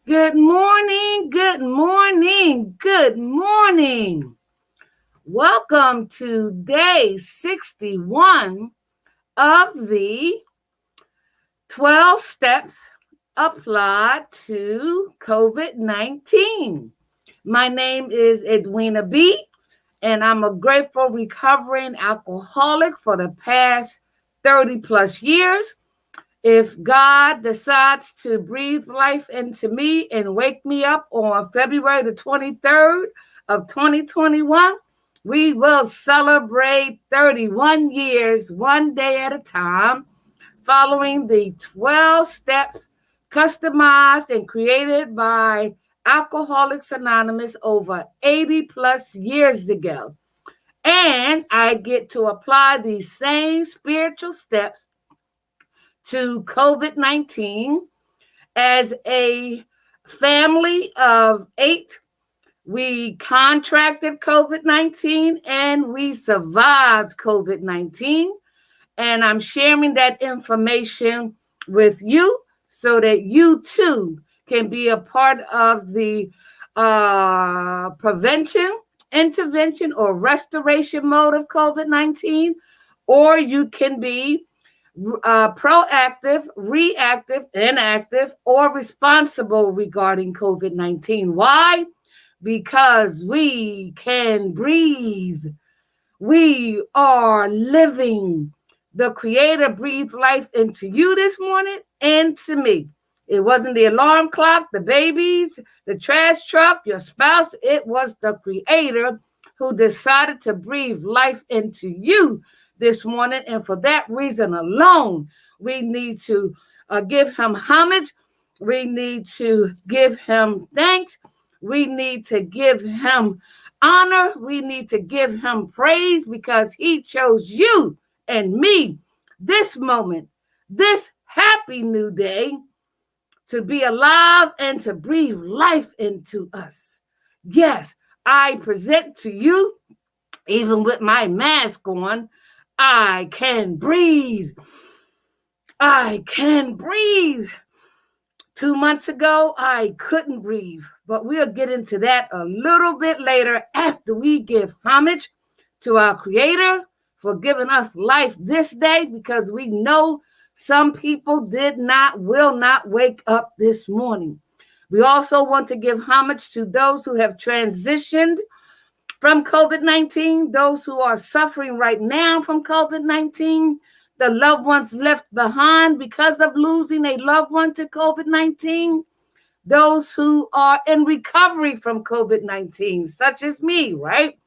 Good morning, good morning, good morning. Welcome to day 61 of the 12 steps applied to COVID-19. My name is Edwina B, and I'm a grateful recovering alcoholic for the past 30 plus years. If God decides to breathe life into me and wake me up on February the 23rd of 2021, we will celebrate 31 years, one day at a time, following the 12 steps customized and created by Alcoholics Anonymous over 80 plus years ago. And I get to apply these same spiritual steps to COVID-19 as a family of 8. We contracted COVID-19 and we survived COVID-19. And I'm sharing that information with you so that you too can be a part of the prevention, intervention, or restoration mode of COVID-19, or you can be proactive, reactive, inactive, or responsible regarding COVID-19. Why? Because we can breathe. We are living. The Creator breathed life into you this morning and to me. It wasn't the alarm clock, the babies, the trash truck, your spouse. It was the Creator who decided to breathe life into you this morning. And for that reason alone, we need to give him homage. We need to give him thanks. We need to give him honor. We need to give him praise because he chose you and me this moment, this happy new day, to be alive and to breathe life into us. Yes, I present to you, even with my mask on, I can breathe. I can breathe. 2 months ago, I couldn't breathe, but we'll get into that a little bit later after we give homage to our Creator for giving us life this day, because we know some people will not wake up this morning. We also want to give homage to those who have transitioned from COVID-19, those who are suffering right now from COVID-19, the loved ones left behind because of losing a loved one to COVID-19, those who are in recovery from COVID-19, such as me, right?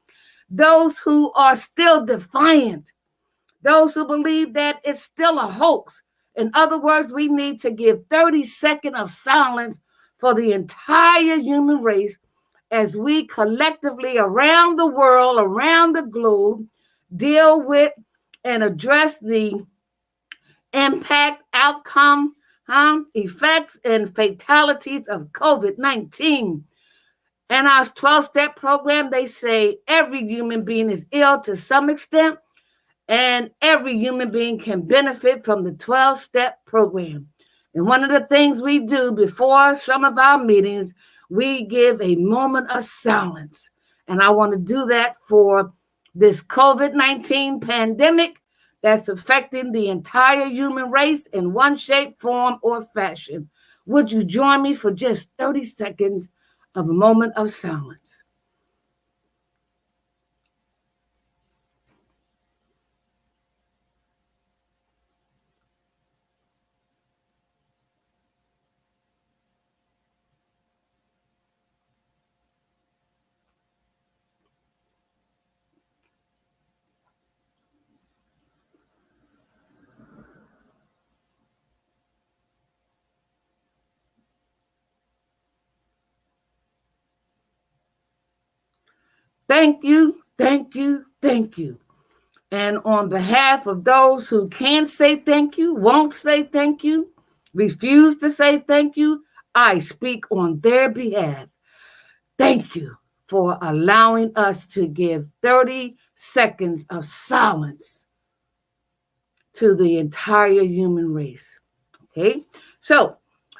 Those who are still defiant, those who believe that it's still a hoax. In other words, we need to give 30 seconds of silence for the entire human race as we collectively around the world, around the globe, deal with and address the impact, outcome, effects, and fatalities of COVID-19. In our 12-step program, they say every human being is ill to some extent, and every human being can benefit from the 12-step program. And one of the things we do before some of our meetings, we give a moment of silence. And I want to do that for this COVID-19 pandemic that's affecting the entire human race in one shape, form, or fashion. Would you join me for just 30 seconds of a moment of silence? Thank you, thank you, thank you. And on behalf of those who can't say thank you, won't say thank you, refuse to say thank you, I speak on their behalf. Thank you for allowing us to give 30 seconds of silence to the entire human race. Okay, so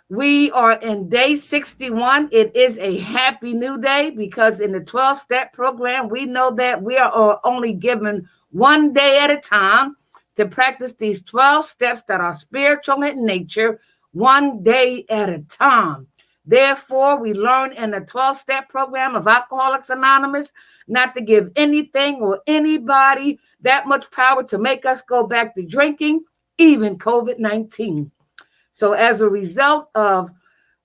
We are in day 61. It is a happy new day because in the 12-step program, we know that we are only given one day at a time to practice these 12 steps that are spiritual in nature, one day at a time. Therefore, we learn in the 12-step program of Alcoholics Anonymous not to give anything or anybody that much power to make us go back to drinking, even COVID-19. So as a result of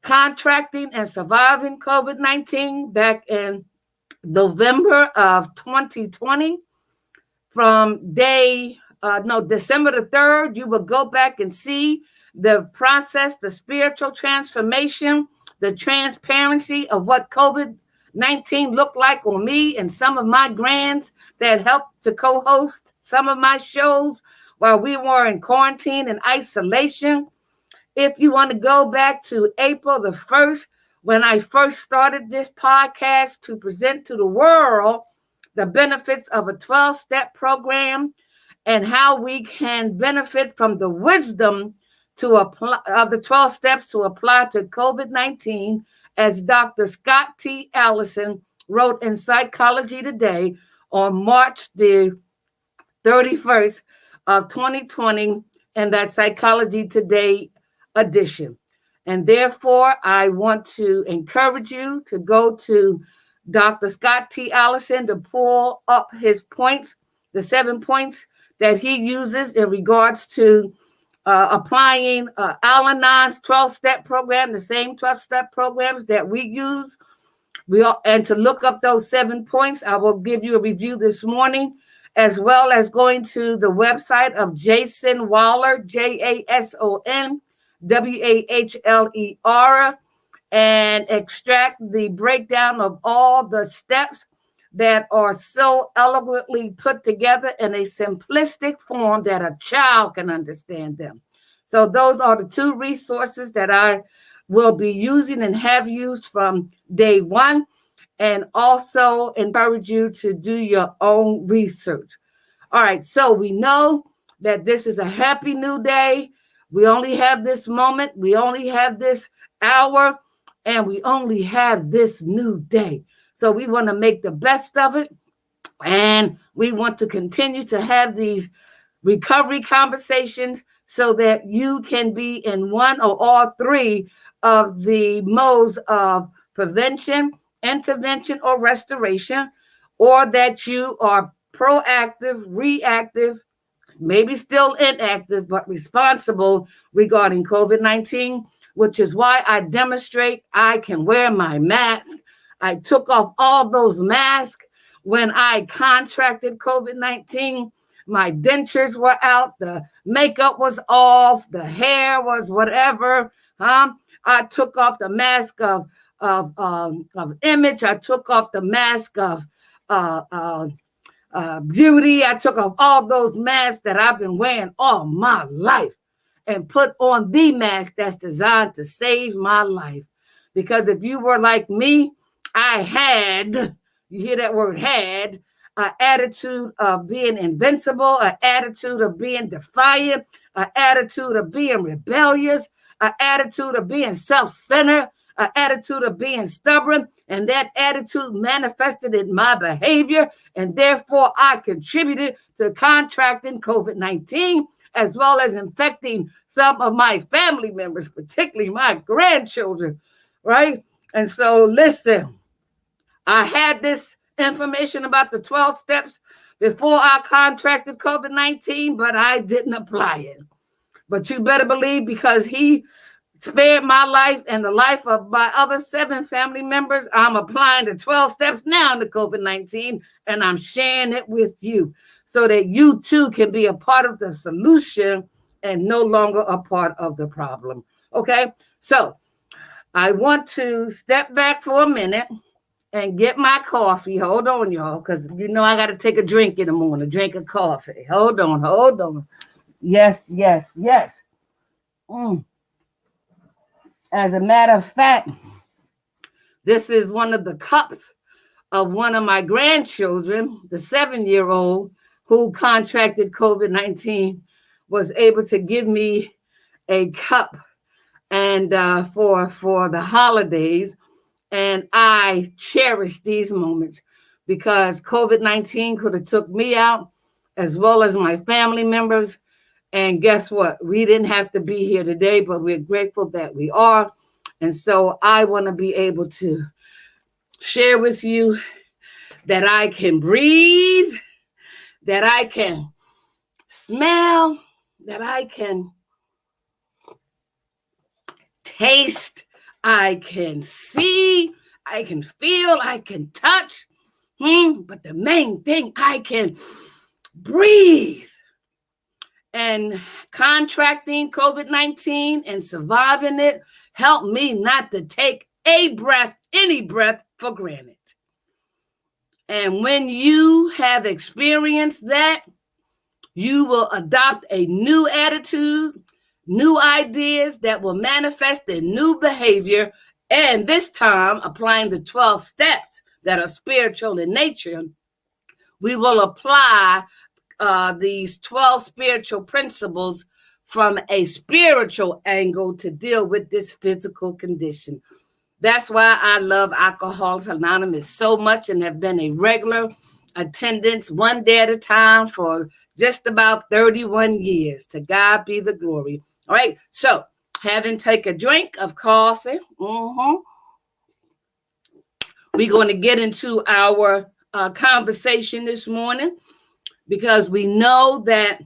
contracting and surviving COVID-19 back in November of 2020, from December the 3rd, you will go back and see the process, the spiritual transformation, the transparency of what COVID-19 looked like on me and some of my grands that helped to co-host some of my shows while we were in quarantine and isolation. If you want to go back to April the 1st, when I first started this podcast to present to the world the benefits of a 12-step program and how we can benefit from the wisdom to apply of the 12 steps to apply to COVID-19, as Dr. Scott T. Allison wrote in Psychology Today on March the 31st of 2020 in that Psychology Today edition. And therefore, I want to encourage you to go to Dr. Scott T. Allison to pull up his points, the 7 points that he uses in regards to applying Al-Anon's 12-step program, the same 12-step programs that we use. And to look up those 7 points, I will give you a review this morning, as well as going to the website of Jason Wahler, JASON WAHLER, and extract the breakdown of all the steps that are so eloquently put together in a simplistic form that a child can understand them. So those are the 2 resources that I will be using and have used from day 1, and also encourage you to do your own research. All right, so we know that this is a happy new day. We only have this moment, we only have this hour, and we only have this new day. So we want to make the best of it, and we want to continue to have these recovery conversations so that you can be in one or all 3 of the modes of prevention, intervention, or restoration, or that you are proactive, reactive, maybe still inactive, but responsible regarding COVID-19, which is why I demonstrate I can wear my mask. I took off all those masks when I contracted COVID-19. My dentures were out, the makeup was off, the hair was whatever. I took off the mask of image. I took off the mask of beauty. I took off all those masks that I've been wearing all my life and put on the mask that's designed to save my life. Because if you were like me, I had, you hear that word had, an attitude of being invincible, an attitude of being defiant, an attitude of being rebellious, an attitude of being self-centered, an attitude of being stubborn, and that attitude manifested in my behavior, and therefore I contributed to contracting COVID-19, as well as infecting some of my family members, particularly my grandchildren, right? And so listen, I had this information about the 12 steps before I contracted COVID-19, but I didn't apply it. But you better believe, because he spared my life and the life of my other 7 family members, I'm applying the 12 steps now to COVID-19, and I'm sharing it with you so that you too can be a part of the solution and no longer a part of the problem. Okay, so I want to step back for a minute and get my coffee. Hold on, y'all, because you know I got to take a drink in the morning, drink of coffee. Hold on. Yes. As a matter of fact, this is one of the cups of one of my grandchildren, the 7-year-old who contracted COVID-19, was able to give me a cup. and for the holidays. And I cherish these moments because COVID-19 could have took me out as well as my family members. And guess what? We didn't have to be here today, but we're grateful that we are. And so I want to be able to share with you that I can breathe, that I can smell, that I can taste, I can see, I can feel, I can touch. But the main thing, I can breathe. And contracting COVID-19 and surviving it helped me not to take a breath, any breath, for granted. And when you have experienced that, you will adopt a new attitude, new ideas that will manifest in new behavior, and this time applying the 12 steps that are spiritual in nature. We will apply these 12 spiritual principles from a spiritual angle to deal with this physical condition. That's why I love Alcoholics Anonymous so much and have been a regular attendance one day at a time for just about 31 years. To God be the glory. All right, so having taken a drink of coffee, we're going to get into our conversation this morning, because we know that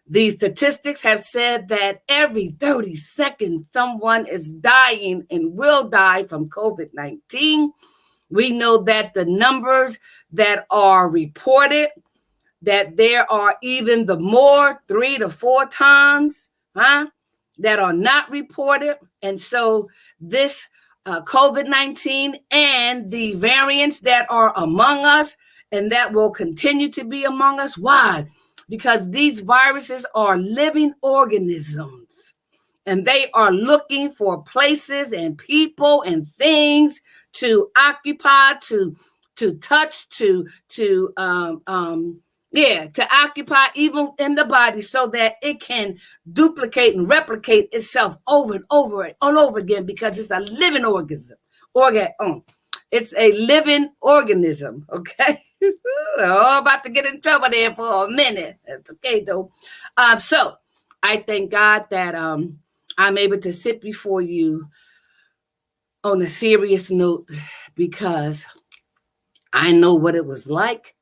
the statistics have said that every 30 seconds someone is dying and will die from COVID-19. We know that the numbers that are reported, that there are even the more 3 to 4 times that are not reported. And so this COVID-19 and the variants that are among us and that will continue to be among us. Why? Because these viruses are living organisms and they are looking for places and people and things to occupy, to touch, to occupy even in the body so that it can duplicate and replicate itself over and over and over again, because it's a living organism. It's a living organism, okay? Oh, about to get in trouble there for a minute. That's okay, though. So I thank God that I'm able to sit before you on a serious note, because I know what it was like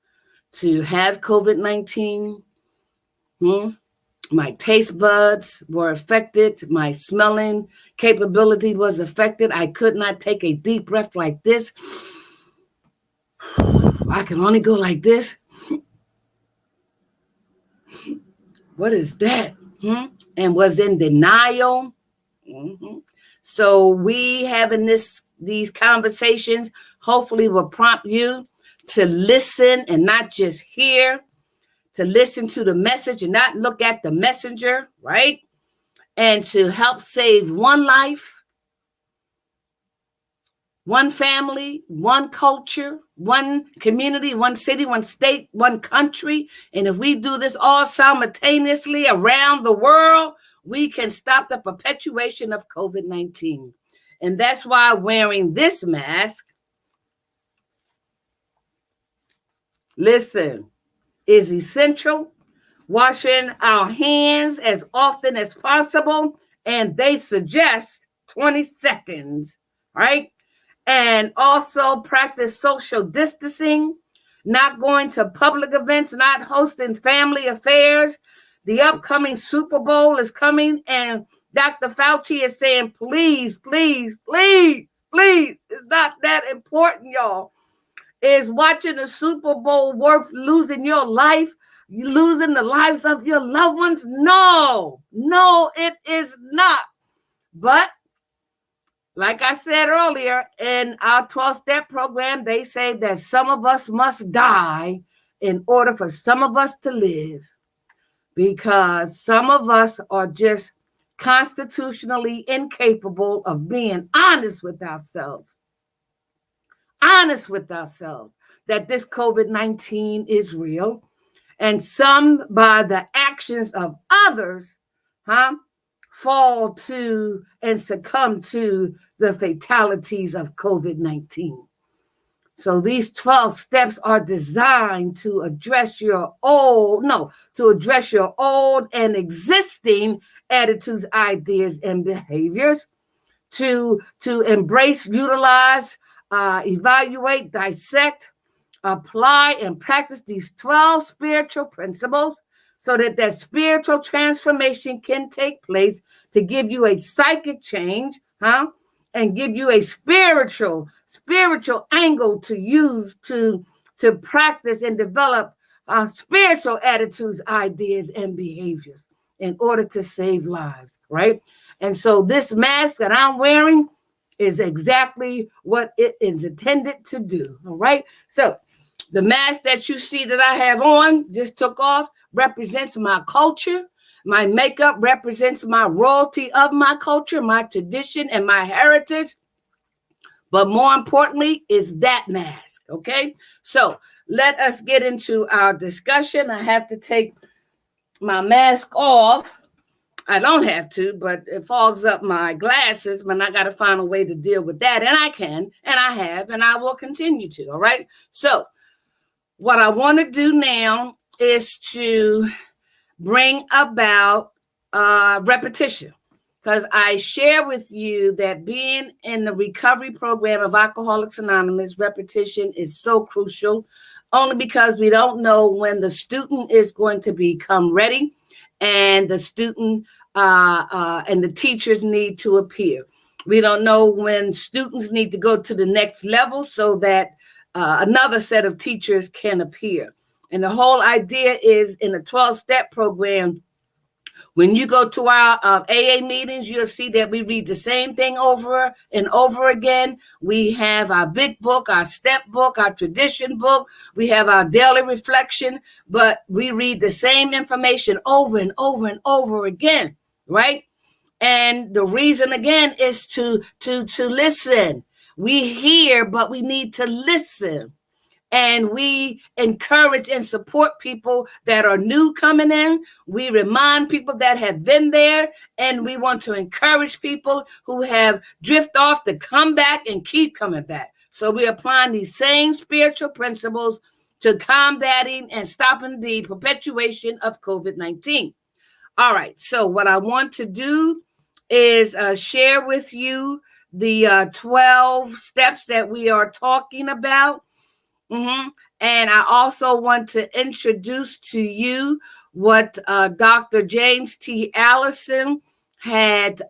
to have COVID-19. My taste buds were affected. My smelling capability was affected. I could not take a deep breath like this. I can only go like this. What is that? And was in denial. So we having these conversations hopefully will prompt you to listen and not just hear, to listen to the message and not look at the messenger, right? And to help save one life, one family, one culture, one community, one city, one state, one country. And if we do this all simultaneously around the world, we can stop the perpetuation of COVID-19. And that's why wearing this mask, listen, is essential. Washing our hands as often as possible, and they suggest 20 seconds, right? And also practice social distancing, not going to public events, not hosting family affairs. The upcoming Super Bowl is coming, and Dr. Fauci is saying, please, please, please, please, it's not that important, y'all. Is watching the Super Bowl worth losing your life? You losing the lives of your loved ones? No, it is not. But like I said earlier, in our 12-step program, they say that some of us must die in order for some of us to live, because some of us are just constitutionally incapable of being honest with ourselves. Honest with ourselves that this COVID-19 is real. And some, by the actions of others, fall to and succumb to the fatalities of COVID-19. So these 12 steps are designed to address your old and existing attitudes, ideas, and behaviors, to embrace, utilize, evaluate, dissect, apply, and practice these 12 spiritual principles so that spiritual transformation can take place to give you a psychic change, and give you a spiritual angle to use to practice and develop spiritual attitudes, ideas, and behaviors in order to save lives, right? And so this mask that I'm wearing is exactly what it is intended to do, all right? So the mask that you see that I have on, just took off, represents my culture. My makeup represents my royalty of my culture, my tradition, and my heritage. But more importantly is that mask, okay? So let us get into our discussion. I have to take my mask off. I don't have to, but it fogs up my glasses, but I got to find a way to deal with that. And I can, and I have, and I will continue to, all right? So what I want to do now is to bring about repetition, because I share with you that being in the recovery program of Alcoholics Anonymous, repetition is so crucial, only because we don't know when the student is going to become ready, and the student and the teachers need to appear. We don't know when students need to go to the next level so that another set of teachers can appear. And the whole idea is, in a 12-step program, when you go to our AA meetings, you'll see that we read the same thing over and over again. We have our big book, our step book, our tradition book. We have our daily reflection, but we read the same information over and over and over again, right? And the reason, again, is to listen. We hear, but we need to listen. And we encourage and support people that are new coming in. We remind people that have been there, and we want to encourage people who have drifted off to come back and keep coming back. So we're applying these same spiritual principles to combating and stopping the perpetuation of COVID-19. All right, so what I want to do is share with you the 12 steps that we are talking about. And I also want to introduce to you what Dr. James T. Allison had,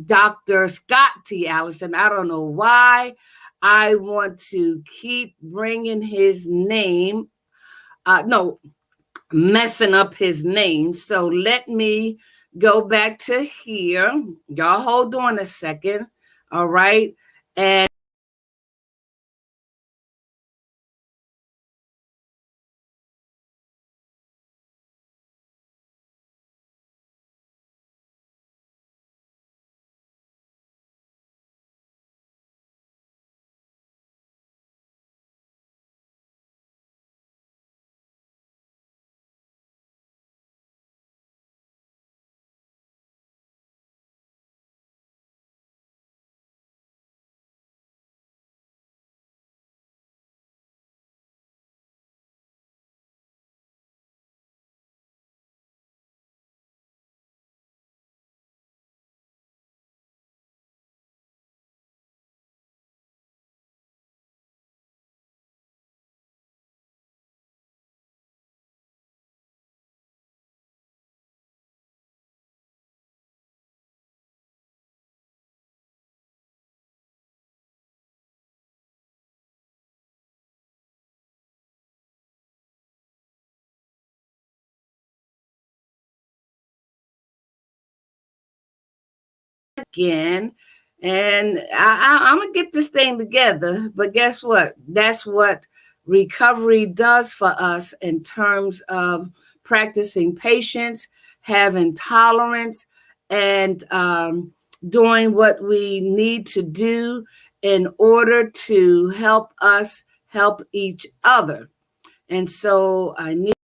Dr. Scott T. Allison. I don't know why I want to keep bringing his name. Messing up his name. So let me go back to here. Y'all hold on a second. All right. And again, and I'm gonna get this thing together. But guess what? That's what recovery does for us in terms of practicing patience, having tolerance, and doing what we need to do in order to help us help each other. And so I need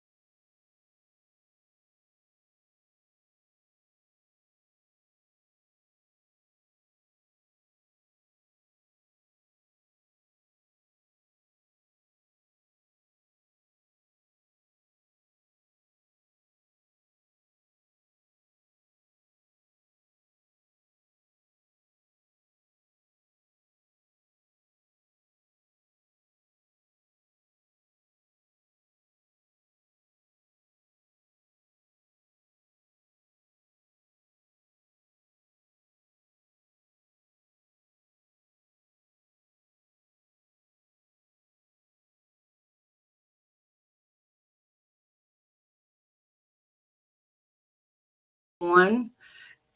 on,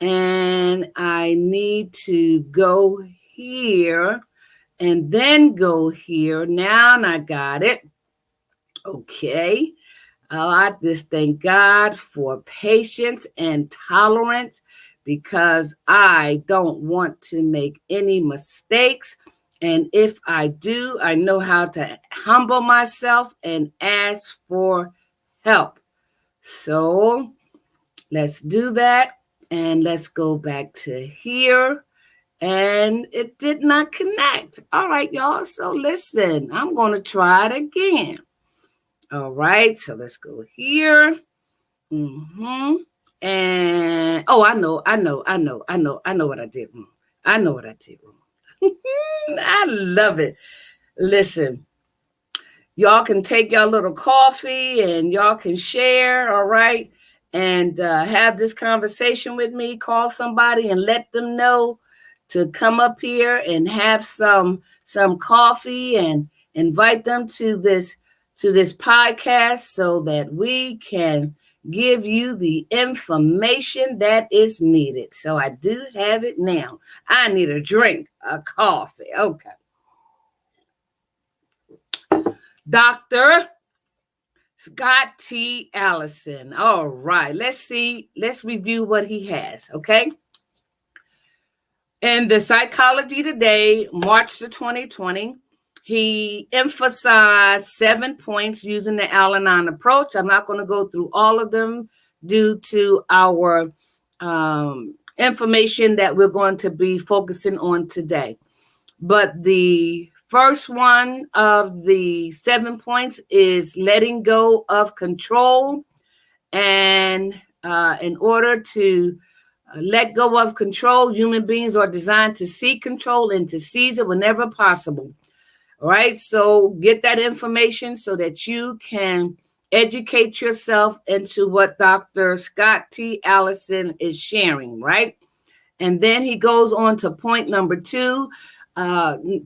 and I need to go here and then go here. Now I got it. Okay. I just thank God for patience and tolerance because I don't want to make any mistakes. And if I do, I know how to humble myself and ask for help. So let's do that. And let's go back to here. And it did not connect. All right, y'all. So listen, I'm going to try it again. All right. So let's go here. Mm-hmm. And I know what I did wrong. I know what I did wrong. I love it. Listen, y'all can take y'all little coffee and y'all can share, all right, and have this conversation with me. Call somebody and let them know to come up here and have some coffee and invite them to this podcast so that we can give you the information that is needed. So I do have it now. I need a drink, a coffee. Okay. Dr. Scott T. Allison. All right. Let's review what he has. Okay. In the Psychology Today, March the 2020, he emphasized 7 points using the Al-Anon approach. I'm not going to go through all of them due to our information that we're going to be focusing on today. But the first one of the 7 points is letting go of control. And in order to let go of control, human beings are designed to seek control and to seize it whenever possible. All right. So get that information so that you can educate yourself into what Dr. Scott T. Allison is sharing. Right. And then he goes on to point number 2.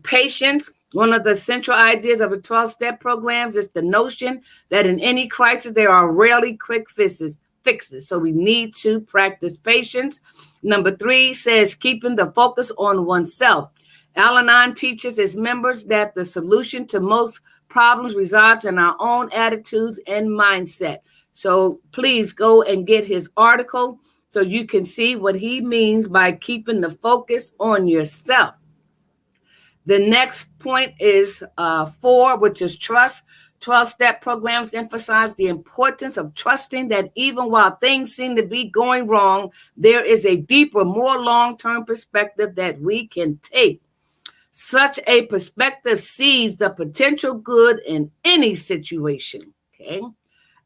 Patience. One of the central ideas of a 12-step program is the notion that in any crisis, there are rarely quick fixes. So we need to practice patience. Number 3 says keeping the focus on oneself. Al-Anon teaches its members that the solution to most problems resides in our own attitudes and mindset. So please go and get his article so you can see what he means by keeping the focus on yourself. The next point is 4, which is trust. 12-step programs emphasize the importance of trusting that even while things seem to be going wrong, there is a deeper, more long-term perspective that we can take. Such a perspective sees the potential good in any situation. Okay.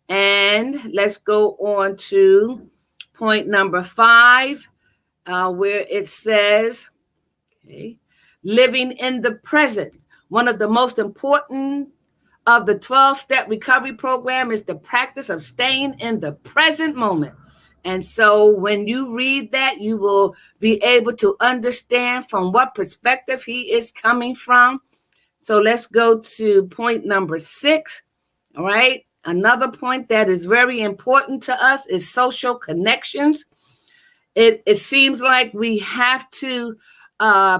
And let's go on to point number 5, where it says, okay, living in the present. One of the most important of the 12-step recovery program is the practice of staying in the present moment. And so when you read that, you will be able to understand from what perspective he is coming from. So let's go to point number 6. All right. Another point that is very important to us is social connections. It seems like we have to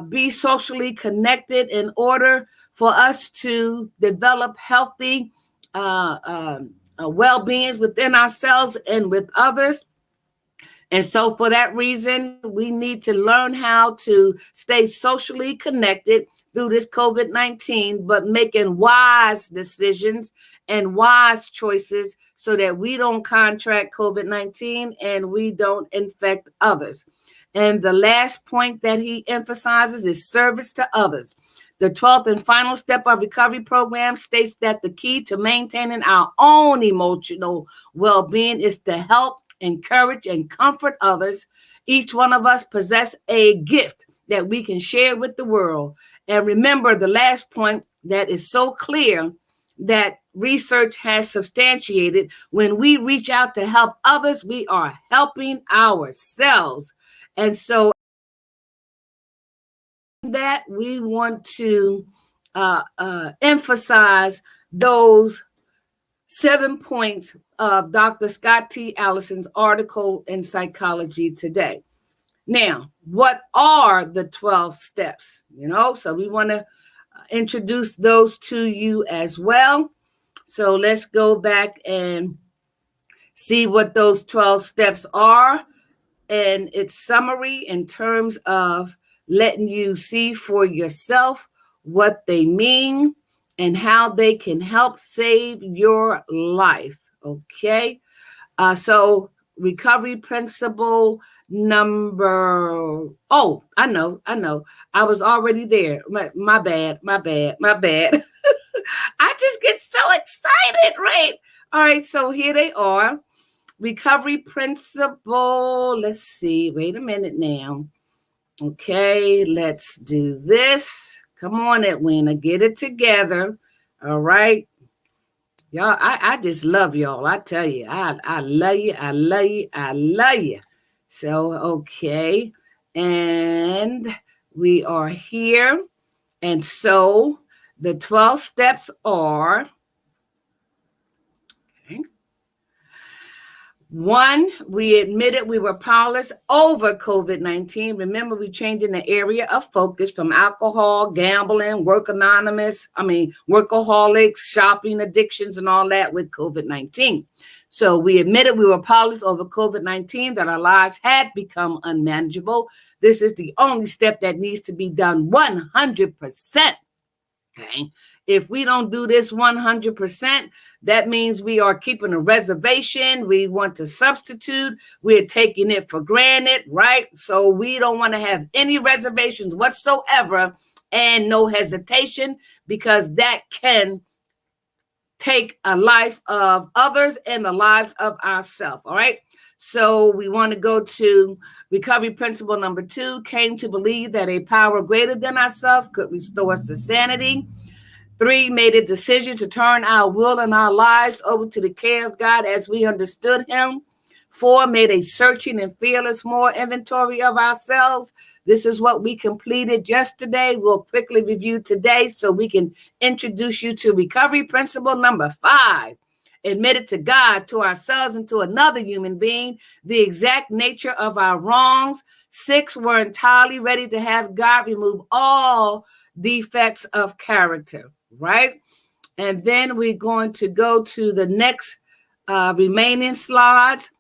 be socially connected in order for us to develop healthy well-beings within ourselves and with others. And so for that reason, we need to learn how to stay socially connected through this COVID-19, but making wise decisions and wise choices so that we don't contract COVID-19 and we don't infect others. And the last point that he emphasizes is service to others. The 12th and final step of recovery program states that the key to maintaining our own emotional well-being is to help, encourage, and comfort others. Each one of us possess a gift that we can share with the world. And remember the last point that is so clear that research has substantiated: when we reach out to help others, we are helping ourselves. And so that we want to emphasize those 7 points of Dr. Scott T. Allison's article in Psychology Today. Now, what are the 12 steps? So we want to introduce those to you as well. So let's go back and see what those 12 steps are and its summary in terms of letting you see for yourself what they mean and how they can help save your life. Okay. So recovery principle number, I know. I was already there. My bad. I just get so excited, right? All right, so here they are. Recovery principle. Let's see. Wait a minute now. Okay, let's do this. Come on, Edwina, get it together. All right. Y'all, I just love y'all. I tell you, I love you. I love you. I love you. So, okay. And we are here. And so the 12 steps are, okay. 1, we admitted we were powerless over COVID-19. Remember, we changing the area of focus from alcohol, gambling, workaholics, shopping addictions, and all that with COVID-19. So we admitted we were powerless over COVID-19, that our lives had become unmanageable. This is the only step that needs to be done 100%. Okay. If we don't do this 100%, that means we are keeping a reservation. We want to substitute. We're taking it for granted, right? So we don't want to have any reservations whatsoever and no hesitation, because that can take a life of others and the lives of ourselves. All right. So we want to go to recovery principle number 2, came to believe that a power greater than ourselves could restore us to sanity. 3, made a decision to turn our will and our lives over to the care of God as we understood him. 4, made a searching and fearless more inventory of ourselves. This is what we completed yesterday. We'll quickly review today so we can introduce you to recovery principle number 5. Admitted to God, to ourselves, and to another human being the exact nature of our wrongs. 6, we're entirely ready to have God remove all defects of character, right? And then we're going to go to the next remaining slides,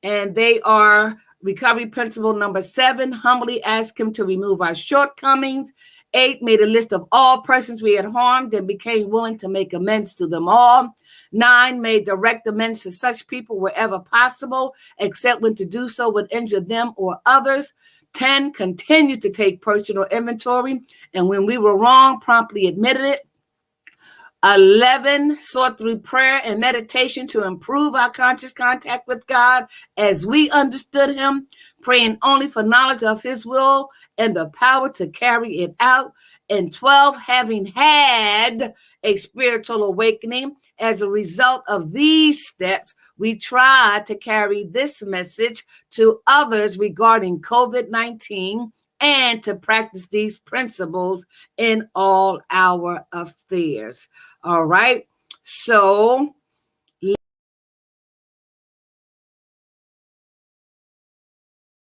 and they are recovery principle number 7, humbly ask him to remove our shortcomings. 8, made a list of all persons we had harmed and became willing to make amends to them all. 9, made direct amends to such people wherever possible, except when to do so would injure them or others. 10, continued to take personal inventory, and when we were wrong, promptly admitted it. 11, sought through prayer and meditation to improve our conscious contact with God as we understood him, praying only for knowledge of his will and the power to carry it out. And 12, having had a spiritual awakening as a result of these steps, we try to carry this message to others regarding COVID-19 and to practice these principles in all our affairs. All right. So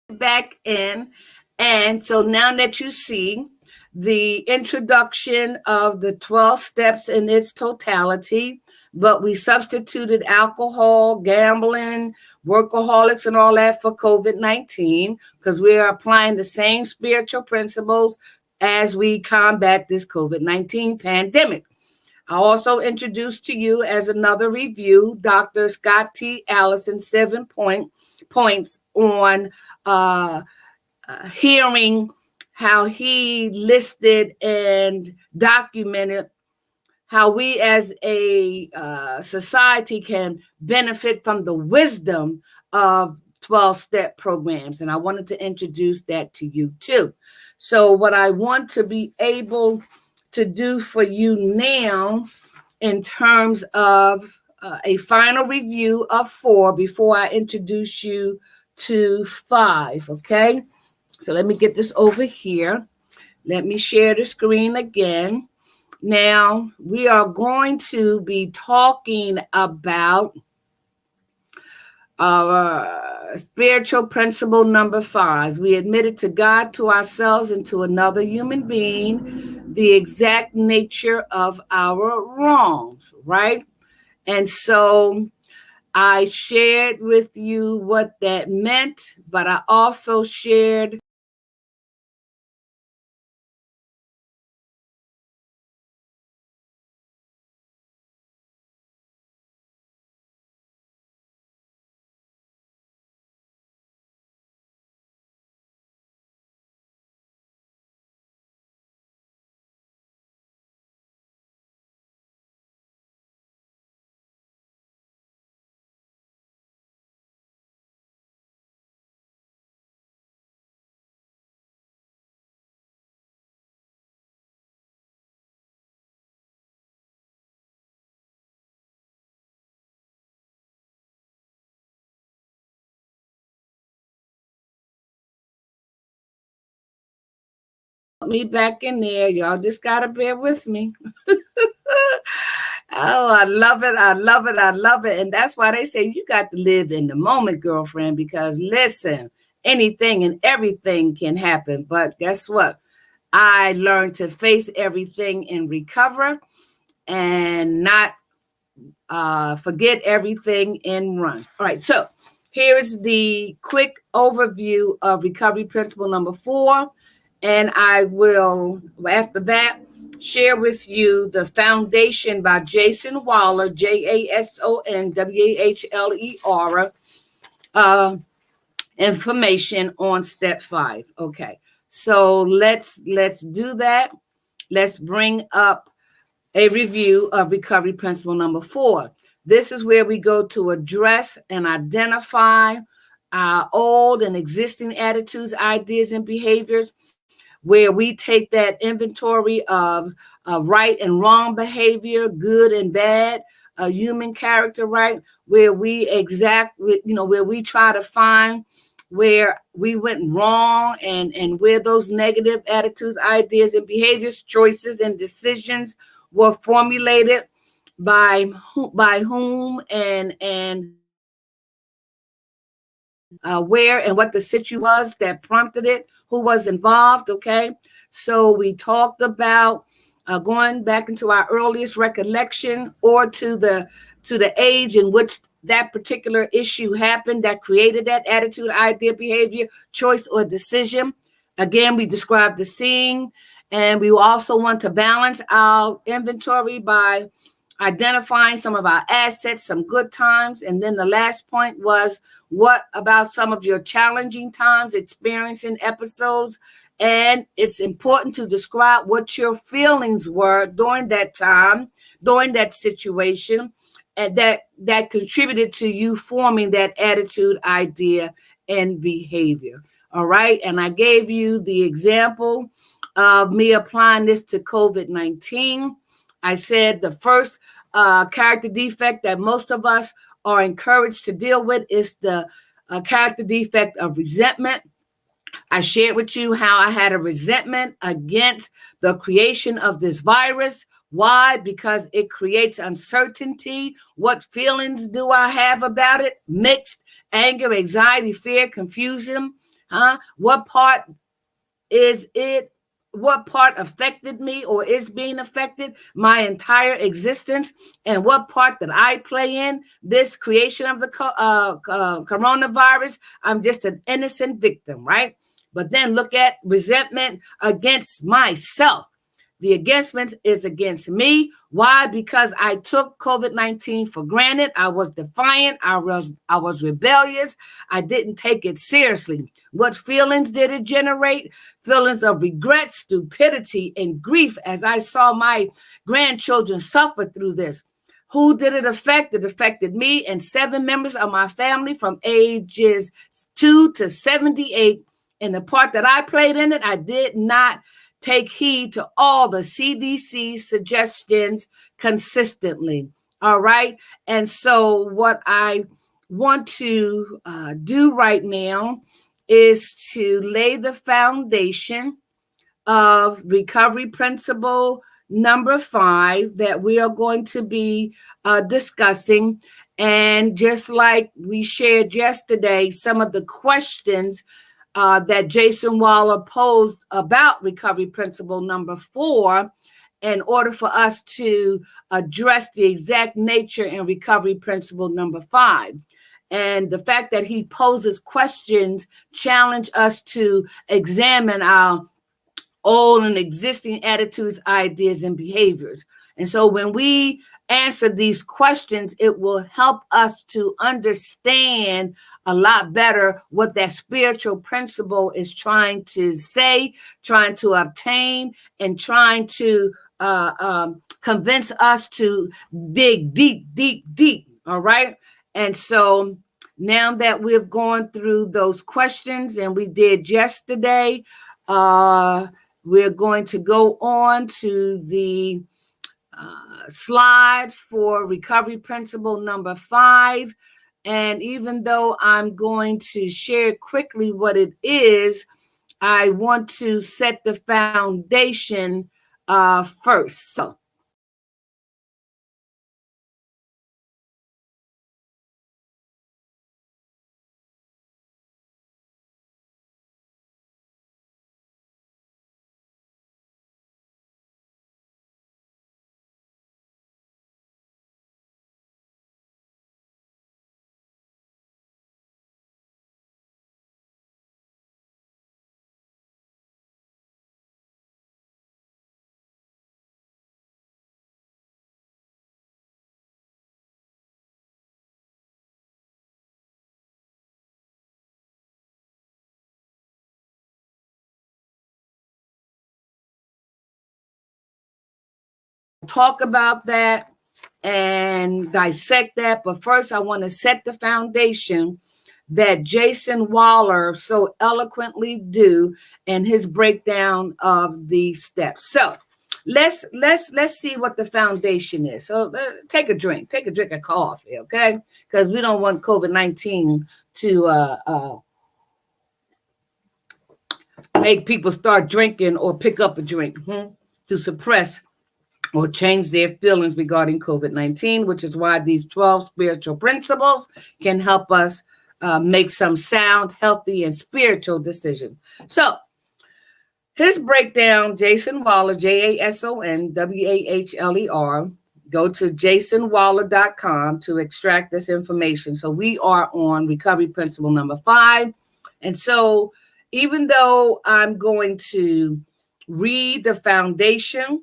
back in. And so now that you see the introduction of the 12 steps in its totality, but we substituted alcohol, gambling, workaholics, and all that for COVID-19 because we are applying the same spiritual principles as we combat this COVID-19 pandemic. I also introduced to you as another review, Dr. Scott T. Allison's 7 points on hearing how he listed and documented how we as a society can benefit from the wisdom of 12-step programs. And I wanted to introduce that to you too. So what I want to be able to do for you now in terms of a final review of 4 before I introduce you to 5, okay? So let me get this over here. Let me share the screen again. Now, we are going to be talking about our spiritual principle number 5. We admitted to God, to ourselves, and to another human being the exact nature of our wrongs, right? And so I shared with you what that meant, but I also shared me back in there. Y'all just gotta bear with me. Oh, I love it. I love it. I love it. And that's why they say you got to live in the moment, girlfriend, because listen, anything and everything can happen. But guess what? I learned to face everything and recover and not forget everything and run. All right. So here's the quick overview of recovery principle number 4. And I will, after that, share with you the Foundation by Jason Waller, JASONWAHLER, information on step 5. Okay, so let's do that. Let's bring up a review of recovery principle number 4. This is where we go to address and identify our old and existing attitudes, ideas, and behaviors, where we take that inventory of right and wrong behavior, good and bad, human character, right? Where we where we try to find where we went wrong and where those negative attitudes, ideas, and behaviors, choices, and decisions were formulated by whom and where and what the situation was that prompted it, who was involved. Okay, so we talked about going back into our earliest recollection or to the age in which that particular issue happened that created that attitude, idea, behavior, choice, or decision. Again, we described the scene, and we also want to balance our inventory by identifying some of our assets, some good times. And then the last point was, what about some of your challenging times, experiencing episodes? And it's important to describe what your feelings were during that time, during that situation, and that contributed to you forming that attitude, idea, and behavior. All right. And I gave you the example of me applying this to COVID-19. I said the first character defect that most of us are encouraged to deal with is the character defect of resentment. I shared with you how I had a resentment against the creation of this virus. Why? Because it creates uncertainty. What feelings do I have about it? Mixed: anger, anxiety, fear, confusion. What part is it? What part affected me or is being affected? My entire existence. And what part did I play in this creation of the coronavirus? I'm just an innocent victim, right? But then look at resentment against myself. The againstment is against me. Why? Because I took COVID-19 for granted. I was defiant. I was rebellious. I didn't take it seriously. What feelings did it generate? Feelings of regret, stupidity, and grief as I saw my grandchildren suffer through this. Who did it affect? It affected me and 7 members of my family from ages 2 to 78. And the part that I played in it, I did not take heed to all the CDC suggestions consistently. All right. And so what I want to do right now is to lay the foundation of recovery principle number 5 that we are going to be discussing. And just like we shared yesterday, some of the questions that Jason Waller posed about recovery principle number 4, in order for us to address the exact nature in recovery principle number 5. And the fact that he poses questions challenge us to examine our old and existing attitudes, ideas, and behaviors. And so when we answer these questions, it will help us to understand a lot better what that spiritual principle is trying to say, trying to obtain, and trying to convince us to dig deep, deep, deep. All right. And so now that we've gone through those questions, and we did yesterday, we're going to go on to the slide for recovery principle number 5. And even though I'm going to share quickly what it is, I want to set the foundation first. So talk about that and dissect that. But first, I want to set the foundation that Jason Waller so eloquently do in his breakdown of the steps. So let's see what the foundation is. So take a drink of coffee, okay? Because we don't want COVID-19 to make people start drinking or pick up a drink to suppress or change their feelings regarding COVID-19, which is why these 12 spiritual principles can help us make some sound, healthy, and spiritual decisions. So his breakdown, Jason Waller, JASONWAHLER, go to jasonwaller.com to extract this information. So we are on recovery principle number 5. And so even though I'm going to read the foundation,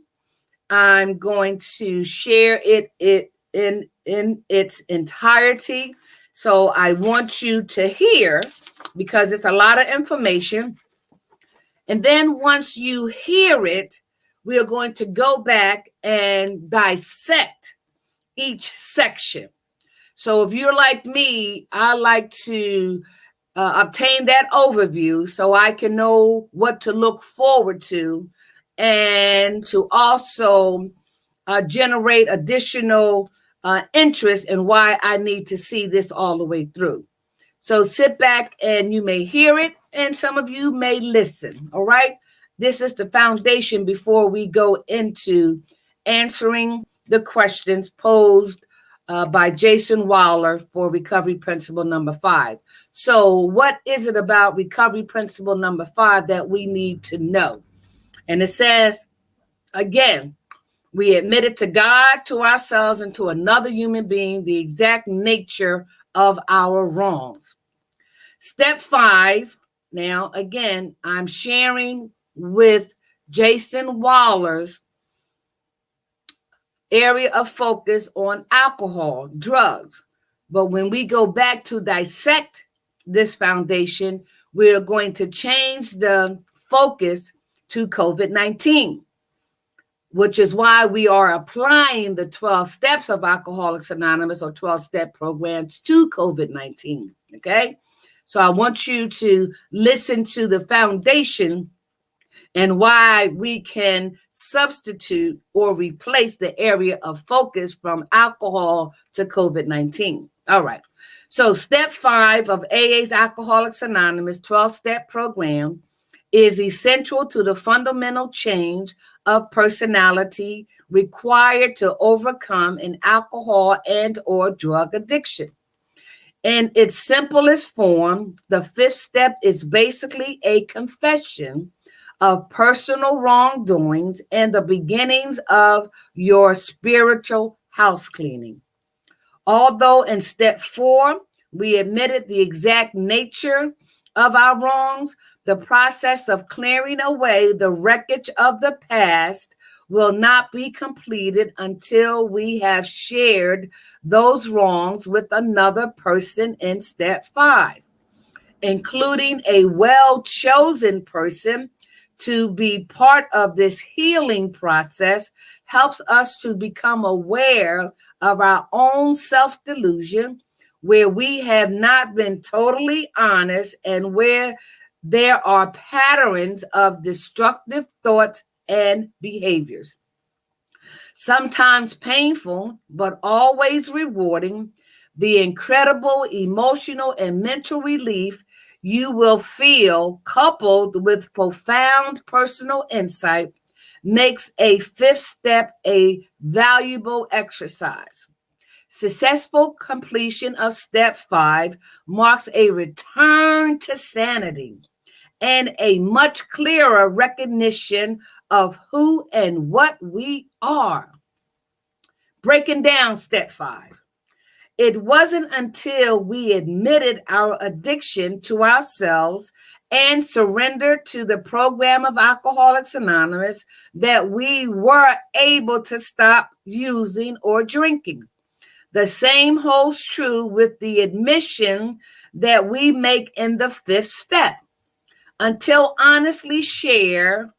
I'm going to share it in its entirety. So I want you to hear, because it's a lot of information. And then once you hear it, we are going to go back and dissect each section. So if you're like me, I like to obtain that overview so I can know what to look forward to, and to also generate additional interest in why I need to see this all the way through. So sit back and you may hear it, and some of you may listen. All right. This is the foundation before we go into answering the questions posed by Jason Waller for recovery principle number 5. So what is it about recovery principle number 5 that we need to know? And it says, again, we admitted to God, to ourselves, and to another human being the exact nature of our wrongs. Step 5, now, again, I'm sharing with Jason Waller's area of focus on alcohol, drugs. But when we go back to dissect this foundation, we're going to change the focus to COVID-19, which is why we are applying the 12 steps of Alcoholics Anonymous or 12-step programs to COVID-19, okay? So I want you to listen to the foundation and why we can substitute or replace the area of focus from alcohol to COVID-19. All right. So step 5 of AA's Alcoholics Anonymous 12-step program is essential to the fundamental change of personality required to overcome an alcohol and or drug addiction. In its simplest form, the fifth step is basically a confession of personal wrongdoings and the beginnings of your spiritual house cleaning. Although in step 4, we admitted the exact nature of our wrongs, the process of clearing away the wreckage of the past will not be completed until we have shared those wrongs with another person in step 5, including a well-chosen person to be part of this healing process helps us to become aware of our own self-delusion, where we have not been totally honest and where there are patterns of destructive thoughts and behaviors. Sometimes painful, but always rewarding, the incredible emotional and mental relief you will feel, coupled with profound personal insight, makes a fifth step a valuable exercise. Successful completion of step 5 marks a return to sanity and a much clearer recognition of who and what we are. Breaking down step 5. It wasn't until we admitted our addiction to ourselves and surrendered to the program of Alcoholics Anonymous that we were able to stop using or drinking. The same holds true with the admission that we make in the fifth step. Until honestly share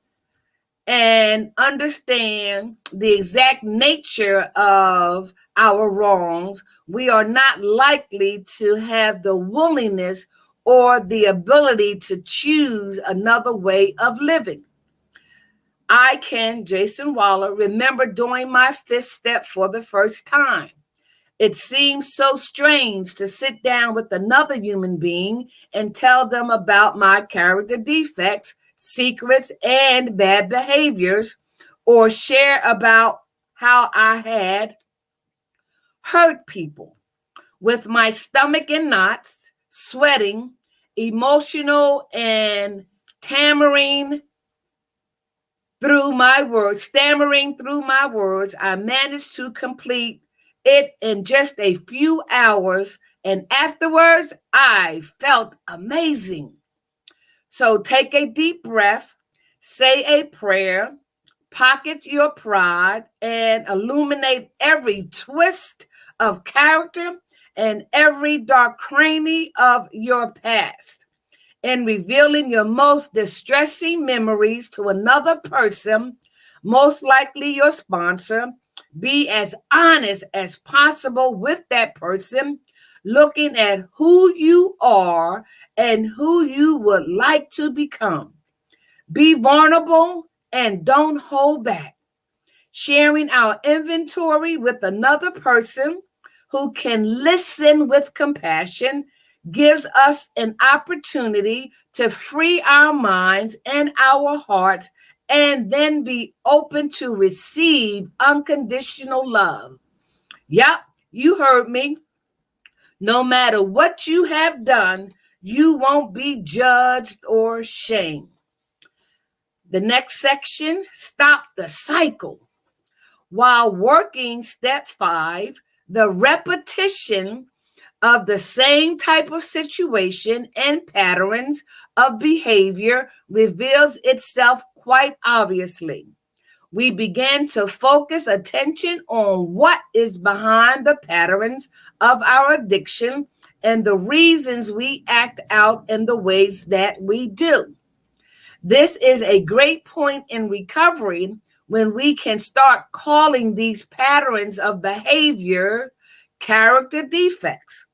and understand the exact nature of our wrongs, we are not likely to have the willingness or the ability to choose another way of living. I can, Jason Waller, remember doing my fifth step for the first time. It seems so strange to sit down with another human being and tell them about my character defects, secrets, and bad behaviors, or share about how I had hurt people. With my stomach in knots, sweating, emotional, and stammering through my words, I managed to complete it in just a few hours, and afterwards, I felt amazing. So take a deep breath, say a prayer, pocket your pride, and illuminate every twist of character and every dark cranny of your past. In revealing your most distressing memories to another person, most likely your sponsor, be as honest as possible with that person, looking at who you are and who you would like to become. Be vulnerable and don't hold back. Sharing our inventory with another person who can listen with compassion gives us an opportunity to free our minds and our hearts and then be open to receive unconditional love. Yep, you heard me. No matter what you have done, you won't be judged or shamed. The next section, stop the cycle. While working step 5, the repetition of the same type of situation and patterns of behavior reveals itself quite obviously. We began to focus attention on what is behind the patterns of our addiction and the reasons we act out in the ways that we do. This is a great point in recovery when we can start calling these patterns of behavior character defects.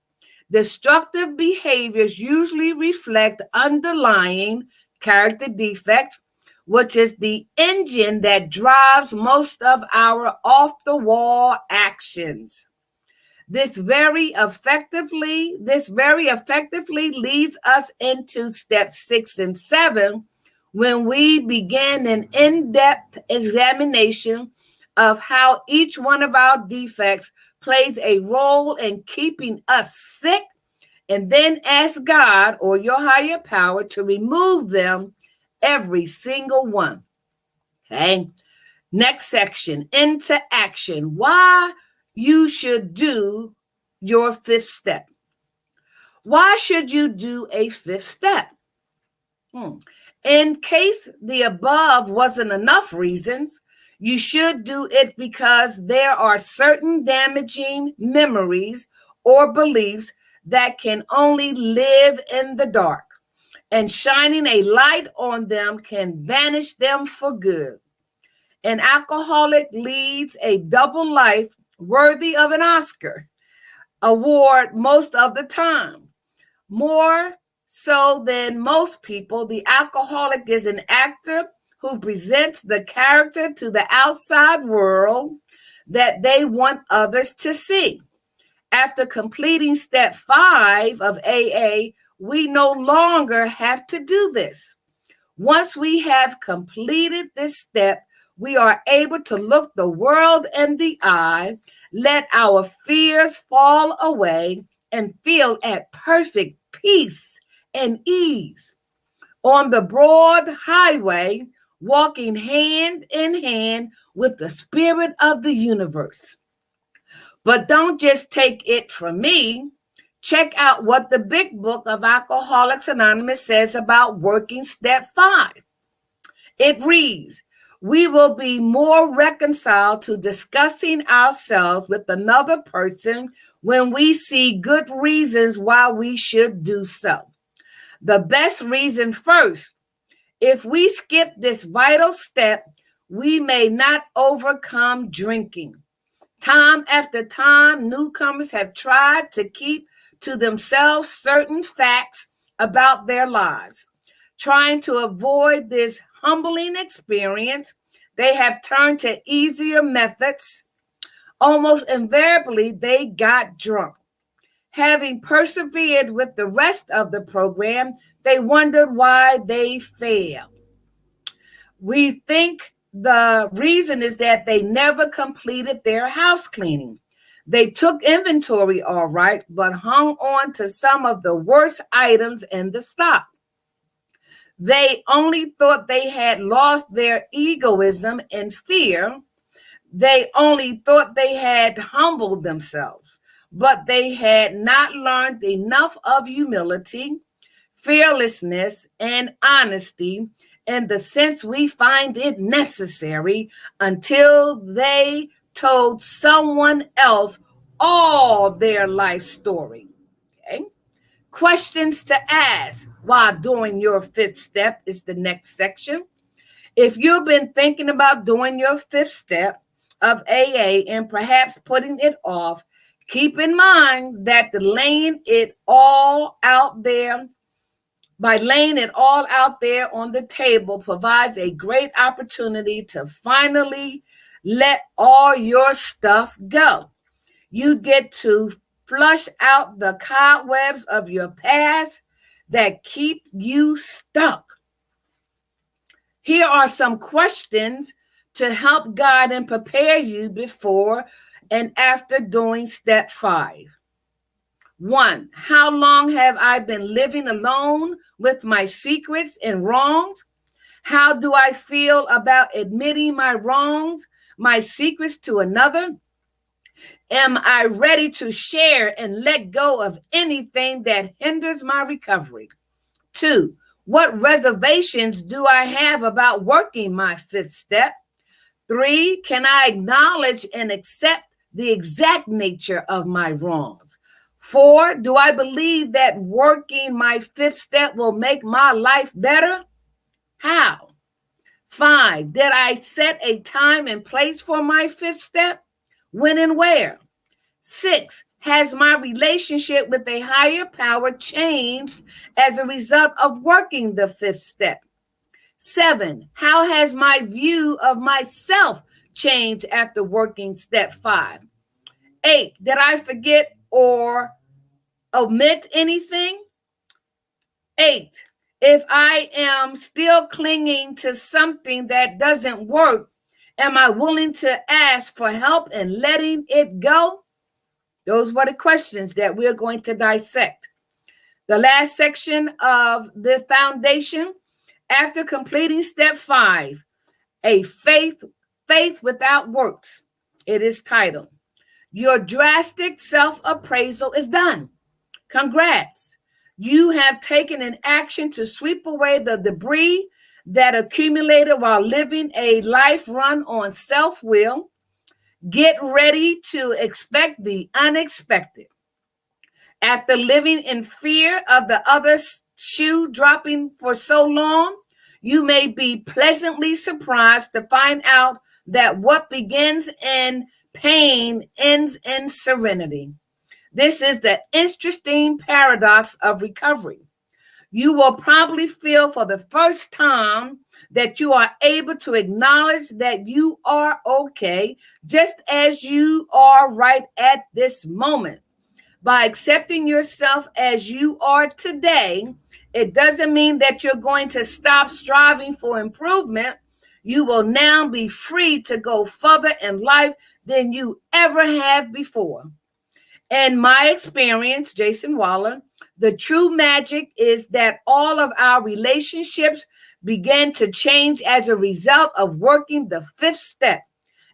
Destructive behaviors usually reflect underlying character defects, which is the engine that drives most of our off-the-wall actions. This very effectively leads us into step 6 and 7, when we began an in-depth examination of how each one of our defects plays a role in keeping us sick, and then ask God or your higher power to remove them, every single one. Okay. Next section, into action. Why you should do your fifth step. Why should you do a fifth step? In case the above wasn't enough reasons, you should do it because there are certain damaging memories or beliefs that can only live in the dark, and shining a light on them can banish them for good. An alcoholic leads a double life worthy of an Oscar award most of the time. More so than most people, the alcoholic is an actor who presents the character to the outside world that they want others to see. After completing step 5 of AA, we no longer have to do this. Once we have completed this step, we are able to look the world in the eye, let our fears fall away, and feel at perfect peace and ease. On the broad highway, walking hand in hand with the spirit of the universe. But don't just take it from me. Check out what the big book of Alcoholics Anonymous says about working step 5. It reads, we will be more reconciled to discussing ourselves with another person when we see good reasons why we should do so. The best reason first. If we skip this vital step, we may not overcome drinking. Time after time, newcomers have tried to keep to themselves certain facts about their lives. Trying to avoid this humbling experience, they have turned to easier methods. Almost invariably, they got drunk. Having persevered with the rest of the program, they wondered why they failed. We think the reason is that they never completed their house cleaning. They took inventory all right, but hung on to some of the worst items in the stock. They only thought they had lost their egoism and fear. They only thought they had humbled themselves, but they had not learned enough of humility, fearlessness, and honesty in the sense we find it necessary until they told someone else all their life story. Okay? Questions to ask while doing your fifth step is the next section. If you've been thinking about doing your fifth step of AA and perhaps putting it off, keep in mind that by laying it all out there on the table provides a great opportunity to finally let all your stuff go. You get to flush out the cobwebs of your past that keep you stuck. Here are some questions to help guide and prepare you before and after doing step 5. 1, how long have I been living alone with my secrets and wrongs? How do I feel about admitting my wrongs, my secrets to another? Am I ready to share and let go of anything that hinders my recovery? 2, what reservations do I have about working my fifth step? 3, can I acknowledge and accept the exact nature of my wrongs? 4, do I believe that working my fifth step will make my life better? How? 5, did I set a time and place for my fifth step? When and where? 6, has my relationship with a higher power changed as a result of working the fifth step? 7, how has my view of myself changed after working step 5? 8, did I forget or omit anything? 8, If I am still clinging to something that doesn't work, am I willing to ask for help and letting it go? Those were the questions that we're going to dissect. The last section of the foundation, after completing step 5, a faith without works. It is titled, Your Drastic Self-Appraisal is Done. Congrats. You have taken an action to sweep away the debris that accumulated while living a life run on self-will. Get ready to expect the unexpected. After living in fear of the other shoe dropping for so long, you may be pleasantly surprised to find out that what begins in pain ends in serenity. This is the interesting paradox of recovery. You will probably feel for the first time that you are able to acknowledge that you are okay, just as you are right at this moment. By accepting yourself as you are today, it doesn't mean that you're going to stop striving for improvement. You will now be free to go further in life than you ever have before. In my experience, Jason Waller, the true magic is that all of our relationships began to change as a result of working the 5th step,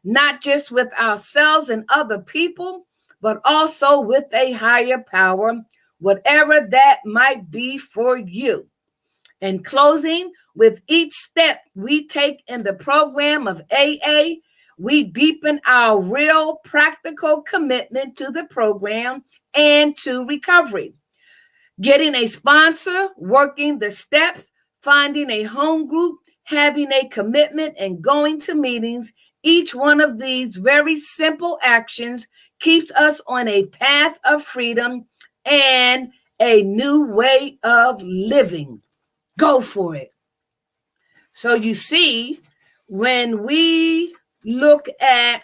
not just with ourselves and other people, but also with a higher power, whatever that might be for you. In closing, with each step we take in the program of AA, we deepen our real practical commitment to the program and to recovery. Getting a sponsor, working the steps, finding a home group, having a commitment, and going to meetings. Each one of these very simple actions keeps us on a path of freedom and a new way of living. Go for it. So you see, when we look at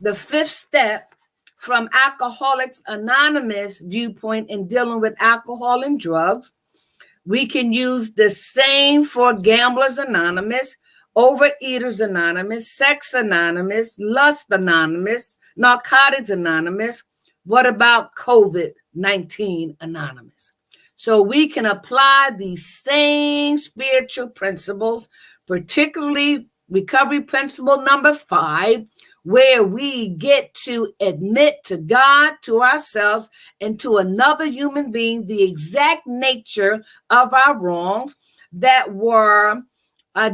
the 5th step from Alcoholics Anonymous viewpoint in dealing with alcohol and drugs, we can use the same for Gamblers Anonymous, Overeaters Anonymous, Sex Anonymous, Lust Anonymous, Narcotics Anonymous. What about COVID-19 Anonymous? So we can apply these same spiritual principles, particularly recovery principle number 5, where we get to admit to God, to ourselves, and to another human being the exact nature of our wrongs that were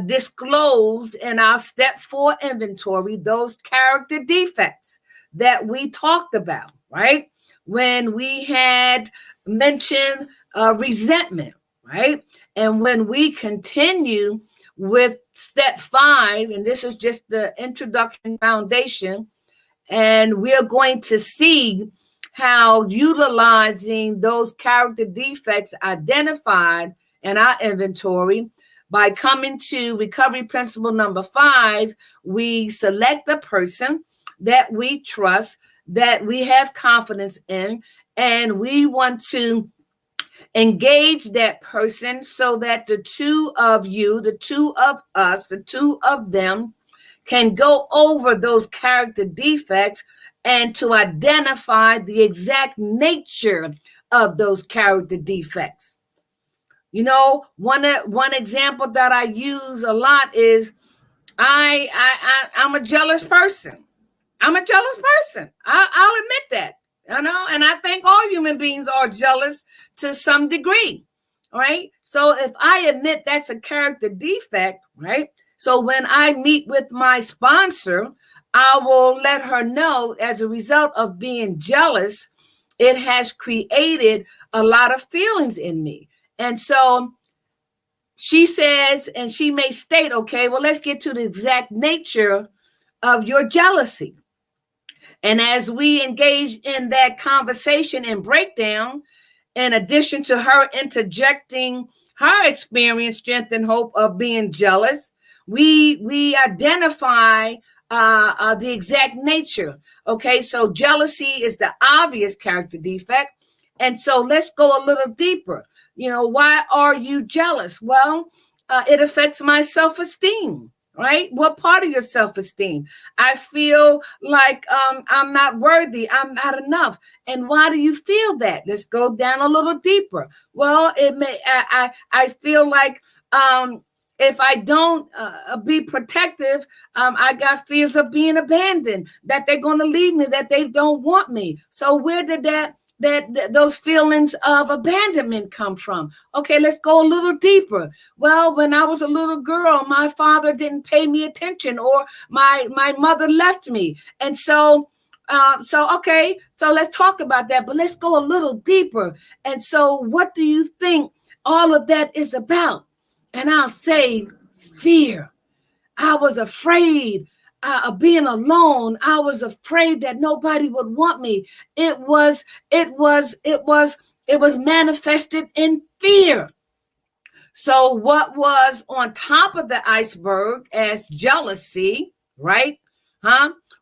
disclosed in our step 4 inventory, those character defects that we talked about, right? When we had mentioned resentment, right? And when we continue with step 5, and this is just the introduction foundation, and we're going to see how utilizing those character defects identified in our inventory. By coming to recovery principle number 5, we select a person that we trust, that we have confidence in, and we want to engage that person so that the two of you, the two of us, the two of them can go over those character defects and to identify the exact nature of those character defects. You know, one example that I use a lot is I'm a jealous person. I'm a jealous person. I'll admit that, you know, and I think all human beings are jealous to some degree, right? So if I admit that's a character defect, right? So when I meet with my sponsor, I will let her know as a result of being jealous, it has created a lot of feelings in me. And so she says, and she may state, okay, well, let's get to the exact nature of your jealousy. And as we engage in that conversation and breakdown, in addition to her interjecting her experience, strength, and hope of being jealous, we identify the exact nature. Okay, so jealousy is the obvious character defect. And so let's go a little deeper. Why are you jealous? Well, it affects my self-esteem. Right? What part of your self-esteem? I feel like I'm not worthy. I'm not enough. And why do you feel that? Let's go down a little deeper. Well, I feel like if I don't be protective, I got fears of being abandoned, that they're going to leave me, that they don't want me. So where did those feelings of abandonment come from? Okay, let's go a little deeper. Well, when I was a little girl, my father didn't pay me attention, or my mother left me. And so let's talk about that, but let's go a little deeper. And so what do you think all of that is about? And I'll say fear. I was afraid of being alone. I was afraid that nobody would want me. It was manifested in fear. So what was on top of the iceberg as jealousy, right?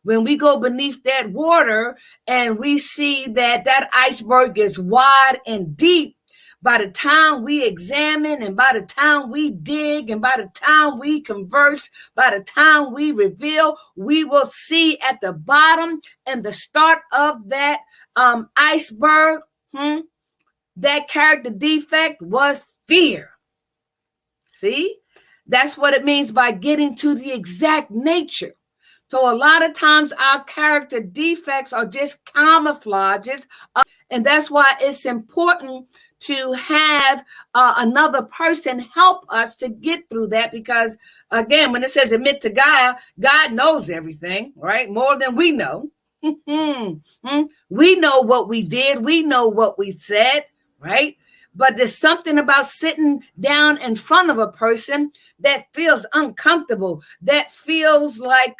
When we go beneath that water and we see that iceberg is wide and deep, by the time we examine, and by the time we dig, and by the time we converse, by the time we reveal, we will see at the bottom and the start of that iceberg, that character defect was fear. See, that's what it means by getting to the exact nature. So a lot of times our character defects are just camouflages, and that's why it's important to have another person help us to get through that. Because again, when it says admit to God, God knows everything, right? More than we know. We know what we did. We know what we said, right? But there's something about sitting down in front of a person that feels uncomfortable, that feels like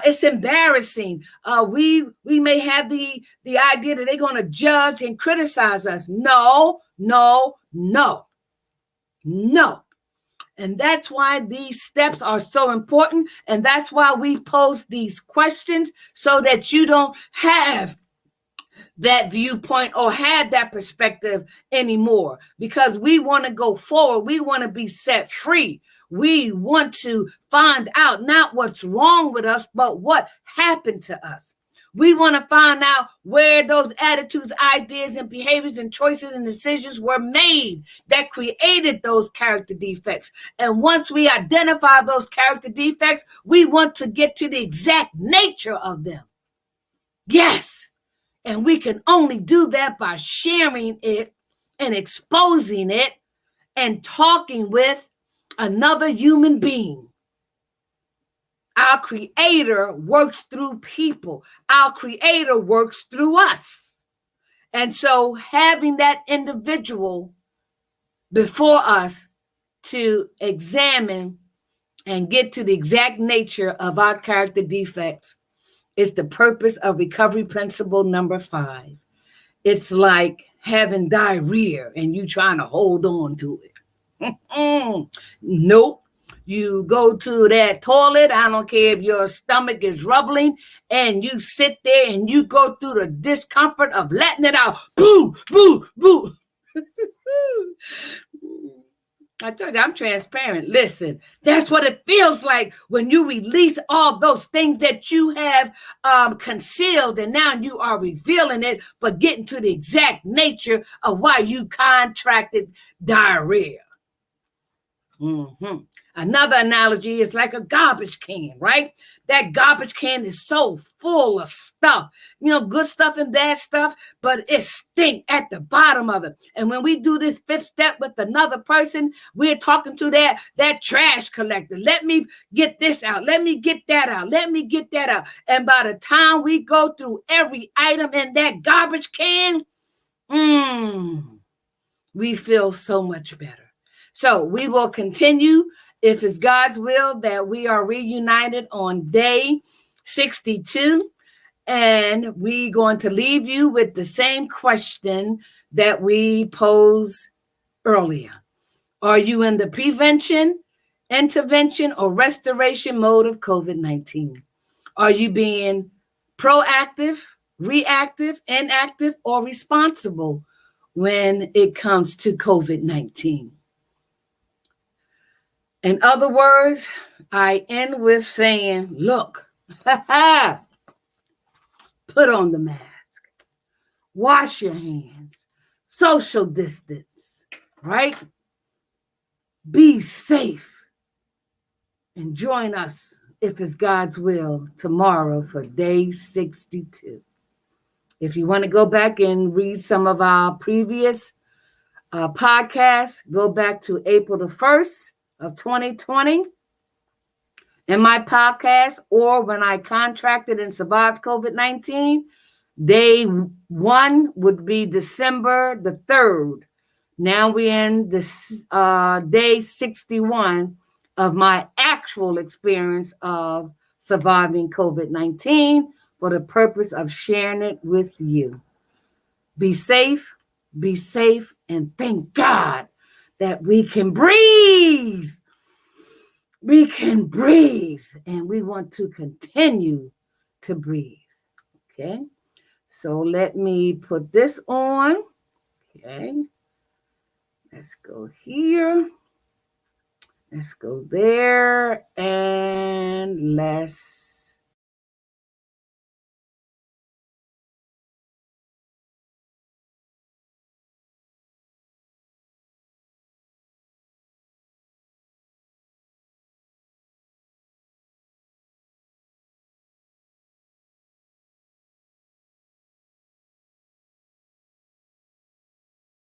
it's embarrassing. We may have the idea that they're going to judge and criticize us. No. And that's why these steps are so important. And that's why we pose these questions, so that you don't have that viewpoint or have that perspective anymore, because we want to go forward. We want to be set free. We want to find out not what's wrong with us, but what happened to us. We want to find out where those attitudes, ideas, and behaviors and choices and decisions were made that created those character defects. And once we identify those character defects, we want to get to the exact nature of them. Yes. And we can only do that by sharing it and exposing it and talking with another human being. Our Creator works through people. Our Creator works through us. And so having that individual before us to examine and get to the exact nature of our character defects is the purpose of recovery principle number 5. It's like having diarrhea and you trying to hold on to it. Nope. You go to that toilet, I don't care if your stomach is rumbling, and you sit there and you go through the discomfort of letting it out. Boo, boo, boo. I told you I'm transparent. Listen, that's what it feels like when you release all those things that you have concealed, and now you are revealing it, but getting to the exact nature of why you contracted diarrhea. Another analogy is like a garbage can, right? That garbage can is so full of stuff, good stuff and bad stuff, but it stinks at the bottom of it. And when we do this 5th step with another person, we're talking to that trash collector. Let me get this out. Let me get that out. Let me get that out. And by the time we go through every item in that garbage can, we feel so much better. So we will continue, if it's God's will, that we are reunited on day 62. And we're going to leave you with the same question that we posed earlier. Are you in the prevention, intervention, or restoration mode of COVID-19? Are you being proactive, reactive, inactive, or responsible? when it comes to COVID-19. In other words, I end with saying, look, put on the mask, wash your hands, social distance, right? Be safe, and join us, if it's God's will, tomorrow for day 62. If you want to go back and read some of our previous podcasts, go back to April the 1st of 2020 in my podcast, or when I contracted and survived COVID-19. Day 1 would be December the 3rd. Now we're in this day 61 of my actual experience of surviving COVID-19 for the purpose of sharing it with you. Be safe, and thank God that we can breathe. We can breathe, and we want to continue to breathe. Okay, so let me put this on. Okay, let's go here. Let's go there, and let's